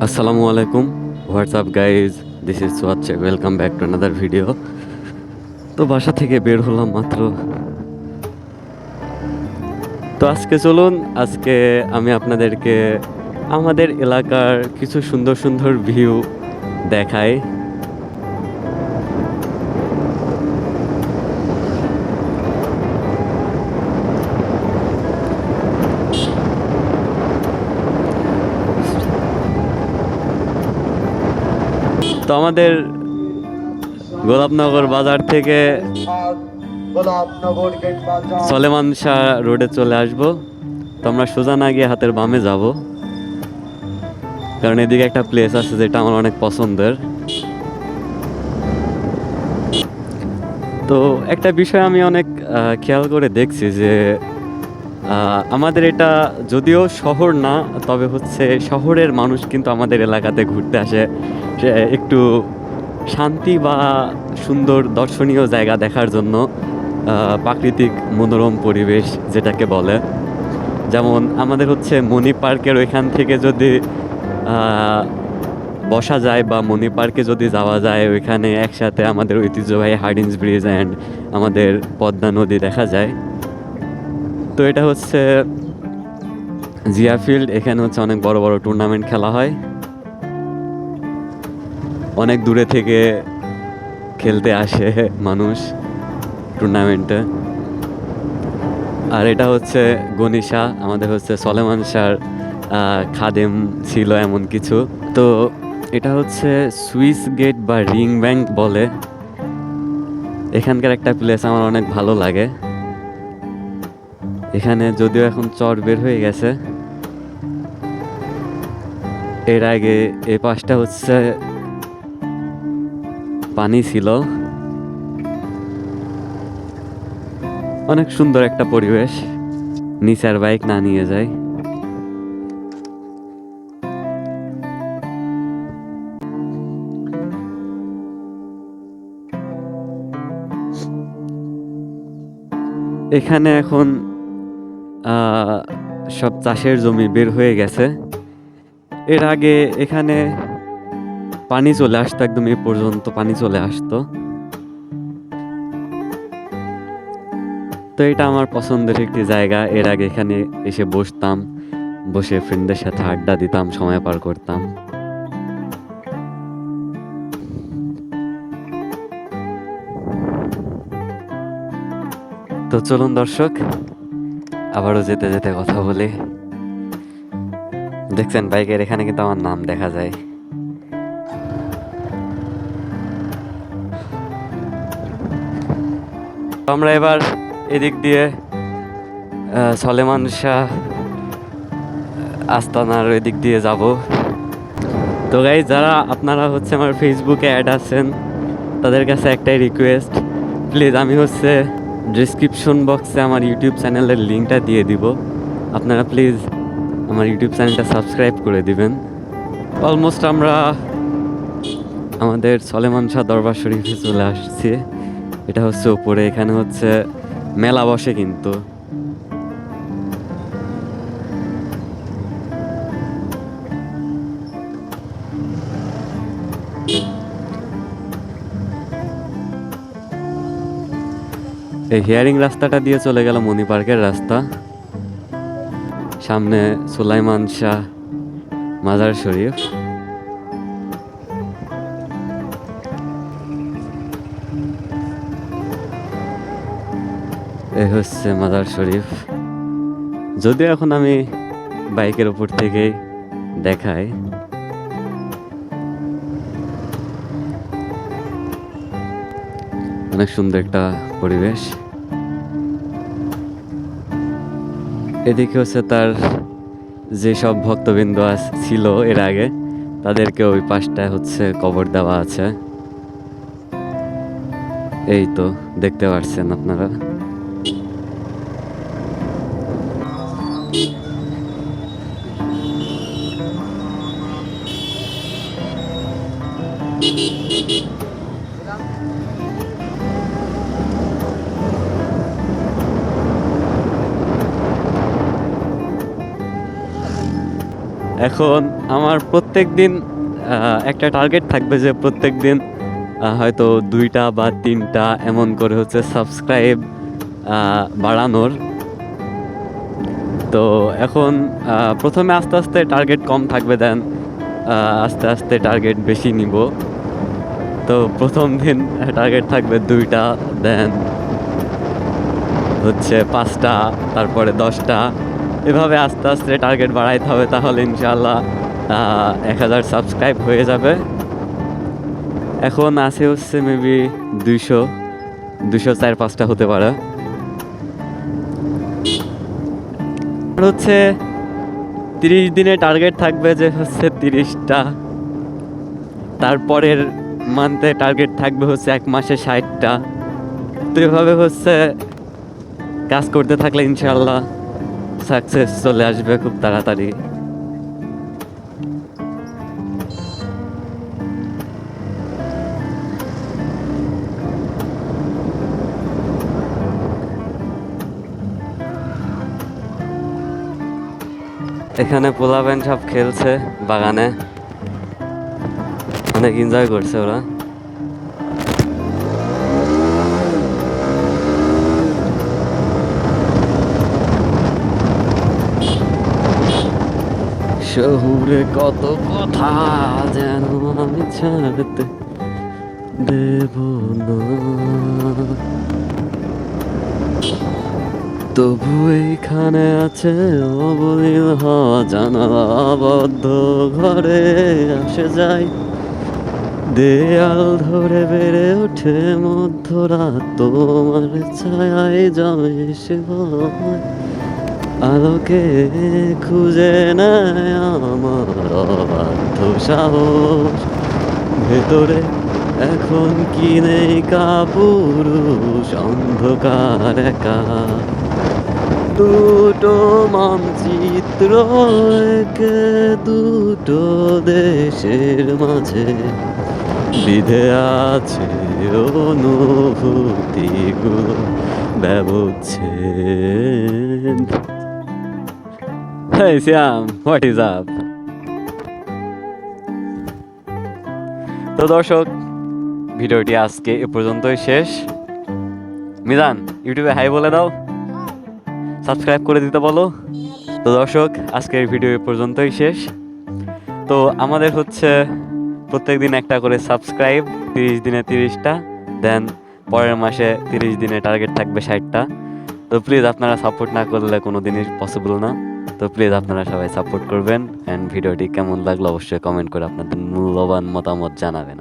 আসসালামু আলাইকুম, what's up guys, this is ওয়াচ্ছে, welcome back to another video. তো বাসা থেকে বের হলাম মাত্র। তো আজকে চলুন, আজকে আমি আপনাদেরকে আমাদের এলাকার কিছু সুন্দর সুন্দর ভিউ দেখাই। তো আমাদের গোলাপনগর বাজার থেকে সলেমান শাহ রোডে চলে আসবো। তো আমরা সোজা না গিয়ে হাতের বামে যাব, কারণ এদিকে একটা প্লেস আছে যেটা আমার অনেক পছন্দের। তো একটা বিষয় আমি অনেক খেয়াল করে দেখছি যে আমাদের এটা যদিও শহর না, তবে হচ্ছে শহরের মানুষ কিন্তু আমাদের এলাকাতে ঘুরতে আসে একটু শান্তি বা সুন্দর দর্শনীয় জায়গা দেখার জন্য। প্রাকৃতিক মনোরম পরিবেশ যেটাকে বলে, যেমন আমাদের হচ্ছে মণি পার্কের ওইখান থেকে যদি বসা যায় বা মণি পার্কে যদি যাওয়া যায়, ওইখানে একসাথে আমাদের ঐতিহ্যবাহী হার্ডিঞ্জ ব্রিজ অ্যান্ড আমাদের পদ্মা নদী দেখা যায়। তো এটা হচ্ছে জিয়া ফিল্ড, এখানে হচ্ছে অনেক বড় বড় টুর্নামেন্ট খেলা হয়, অনেক দূরে থেকে খেলতে আসে মানুষ টুর্নামেন্টে। আর এটা হচ্ছে গনিশা, আমাদের হচ্ছে সলেমান শাহর খাদেম ছিল এমন কিছু। তো এটা হচ্ছে সুইস গেট বা রিং ব্যাংক বলে, এখানকার একটা প্লেস আমার অনেক ভালো লাগে। এখানে যদিও এখন চর বের হয়ে গেছে, এর আগে এই পাশটা হচ্ছে পানি ছিল। অনেক সুন্দর একটা পরিবেশ, নিচের বাইক না নিয়ে যায়। এখানে এখন সব চাষের জমি বের হয়ে গেছে। এর আগে এখানে পানি চলে আসতো, একদম এ পর্যন্ত পানি চলে আসতো। তো এটা আমার পছন্দের একটি জায়গা। এর আগে এখানে এসে বসতাম, বসে ফ্রেন্ডদের সাথে আড্ডা দিতাম, সময় পার করতাম। তো চলুন দর্শক, আবারও যেতে যেতে কথা বলি। দেখছেন বাইকের এখানে কিন্তু আমার নাম দেখা যায়। আমরা এবার এদিক দিয়ে সলেমান শাহ আস্তানার এদিক দিয়ে যাব। তো গাইজ, যারা আপনারা হচ্ছে আমার ফেসবুকে অ্যাড আছেন, তাদের কাছে একটাই রিকোয়েস্ট, প্লিজ, আমি হচ্ছে ডিসক্রিপশন বক্সে আমার ইউটিউব চ্যানেলের লিঙ্কটা দিয়ে দিব, আপনারা প্লিজ আমার ইউটিউব চ্যানেলটা সাবস্ক্রাইব করে দিবেন। অলমোস্ট আমরা আমাদের সলেমান শাহ দরবার শরীফে চলে আসছি। এটা হচ্ছে উপরে, এখানে হচ্ছে মেলা বসে কিন্তু। এই হিয়ারিং রাস্তাটা দিয়ে চলে গেল মণি পার্কের রাস্তা, সামনে সুলাইমান শাহ মাজার শরীফ। এই হচ্ছে মাজার শরীফ, যদিও এখন আমি বাইকের উপর থেকেই দেখাই। অনেক সুন্দর একটা পরিবেশ। এদিকে হচ্ছে তার যেসব ভক্তবৃন্দ ছিল এর আগে, তাদেরকে ওই পাশটায় হচ্ছে কবর দেওয়া আছে। এই তো দেখতে পাচ্ছেন আপনারা। এখন আমার প্রত্যেক দিন একটা টার্গেট থাকবে যে প্রত্যেক দিন হয়তো 2টা বা 3টা এমন করে হচ্ছে সাবস্ক্রাইব বাড়ানোর। তো এখন প্রথমে আস্তে আস্তে টার্গেট কম থাকবে, দেন আস্তে আস্তে টার্গেট বেশি নিব। তো প্রথম দিন টার্গেট থাকবে 2টা, দেন হচ্ছে 5টা, তারপরে 10টা, এভাবে আস্তে আস্তে টার্গেট বাড়াইতে হবে, তাহলে ইনশাআল্লাহ 1000 সাবস্ক্রাইব হয়ে যাবে। এখন আছে হচ্ছে মেবি 200 4-5টা হতে পারে। আর হচ্ছে 30 দিনে টার্গেট থাকবে যে হচ্ছে 30টা, তারপরের মান্থে টার্গেট থাকবে হচ্ছে 1 মাসে 60টা। তো এভাবে হচ্ছে কাজ করতে থাকলে ইনশাআল্লাহ সাকসেস চলে আসবে খুব তাড়াতাড়ি। এখানে পোলাবেন সব খেলছে বাগানে, অনেক এনজয় করছে ওরা। শহুরে কত কথা যেন আমি ছাড়তে দেব না, তবু এইখানে আছে অবলীল হওয়া জানালা আবদ্ধ ঘরে আসে যায়, দেয়াল ধরে বেড়ে ওঠে মধ্যরাত, তোমার ছায়ায় জমে সে ভয়, আলোকে খুঁজে নেয় আমার অবাধ্য সাহস, ভেতরে এখন কি নেই কাপুরুষ, অন্ধকার একা, দুটো মানচিত্র একে দুটো দেশের মাঝে বিধে আছে অনুভূতিগুলো ব্যবচ্ছেদ। Hey Siam, what is up? তো দর্শক, ভিডিওটি আজকে এ পর্যন্তই শেষ। মিজান, ইউটিউবে হাই বলে দাও, সাবস্ক্রাইব করে দিতে বলো। তো দর্শক, আজকের ভিডিও এ পর্যন্তই শেষ। তো আমাদের হচ্ছে প্রত্যেকদিন একটা করে সাবস্ক্রাইব, 30 দিনে 30টা, দেন পরের মাসে 30 দিনে টার্গেট থাকবে 60টা। তো প্লিজ আপনারা সাপোর্ট না করলে কোনো দিনই পসিবল না। তো প্লিজ আপনারা সবাই সাপোর্ট করবেন, অ্যান্ড ভিডিওটি কেমন লাগলো অবশ্যই কমেন্ট করে আপনাদের মূল্যবান মতামত জানাবেন।